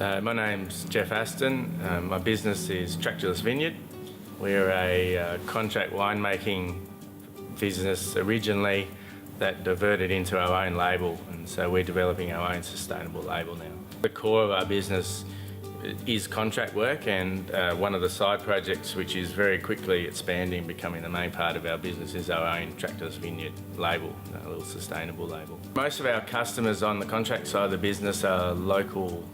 So my name's Jeff Aston. My business is Tractorless Vineyard. We're a contract winemaking business originally that diverted into our own label, and so we're developing our own sustainable label now. The core of our business is contract work, and one of the side projects which is very quickly expanding, becoming the main part of our business, is our own Tractorless Vineyard label, a little sustainable label. Most of our customers on the contract side of the business are local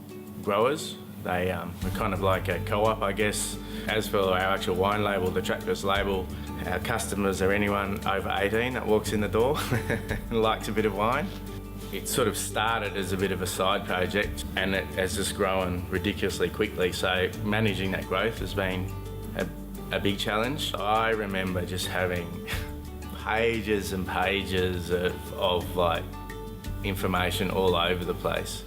growers. We're kind of like a co-op, I guess. As for our actual wine label, the Tractorless label, our customers are anyone over 18 that walks in the door and likes a bit of wine. It sort of started as a bit of a side project, and it has just grown ridiculously quickly, so managing that growth has been a big challenge. I remember just having pages and pages of like information all over the place.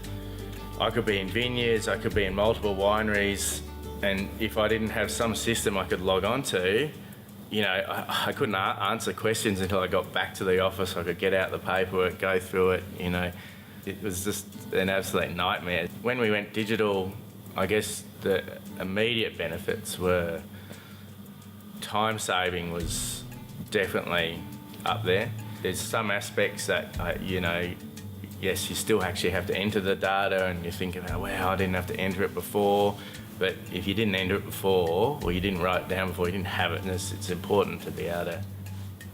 I could be in vineyards, I could be in multiple wineries, and if I didn't have some system I could log on to, you know, I couldn't answer questions until I got back to the office. I could get out the paperwork, go through it, you know. It was just an absolute nightmare. When we went digital, I guess the immediate benefits were time saving was definitely up there. There's some aspects that, you know, yes, you still actually have to enter the data and you think about, wow, I didn't have to enter it before. But if you didn't enter it before, or you didn't write it down before, you didn't have it, and it's important to be able to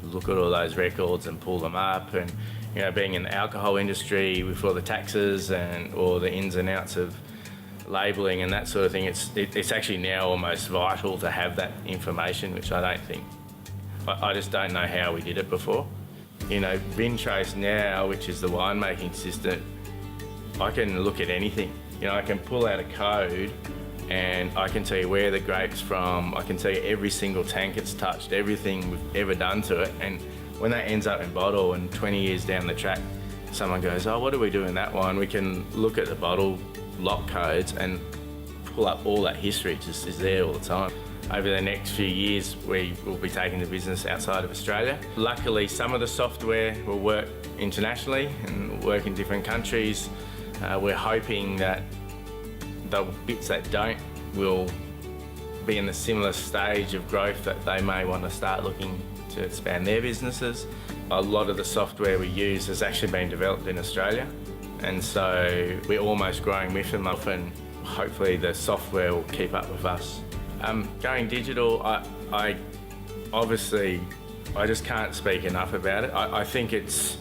look at all those records and pull them up. And, you know, being in the alcohol industry with all the taxes and all the ins and outs of labelling and that sort of thing, it's actually now almost vital to have that information, which I don't think, I just don't know how we did it before. You know, VinTrace now, which is the winemaking system, I can look at anything. You know, I can pull out a code and I can tell you where the grape's from. I can tell you every single tank it's touched, everything we've ever done to it. And when that ends up in bottle and 20 years down the track, someone goes, oh, what do we do in that one? We can look at the bottle lock codes and pull up all that history. It just is there all the time. Over the next few years, we will be taking the business outside of Australia. Luckily, some of the software will work internationally and work in different countries. We're hoping that the bits that don't will be in a similar stage of growth that they may want to start looking to expand their businesses. A lot of the software we use has actually been developed in Australia, and so we're almost growing with them up, and hopefully the software will keep up with us. Going digital, I obviously just can't speak enough about it. I think it's,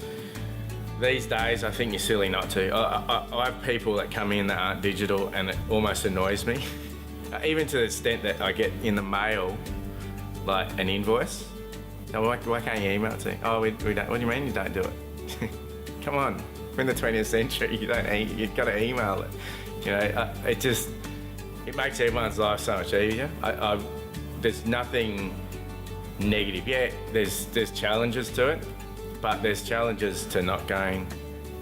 these days, I think you're silly not to. I have people that come in that aren't digital, and it almost annoys me. Even to the extent that I get in the mail, like an invoice. So why can't you email it to me? Oh, we don't. What do you mean you don't do it? Come on, we're in the 20th century. You've got to email it. You know, it makes everyone's life so much easier. There's nothing negative. Yeah, there's challenges to it. But there's challenges to not going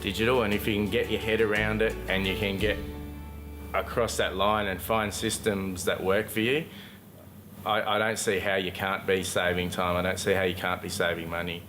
digital, and if you can get your head around it and you can get across that line and find systems that work for you, I don't see how you can't be saving time. I don't see how you can't be saving money.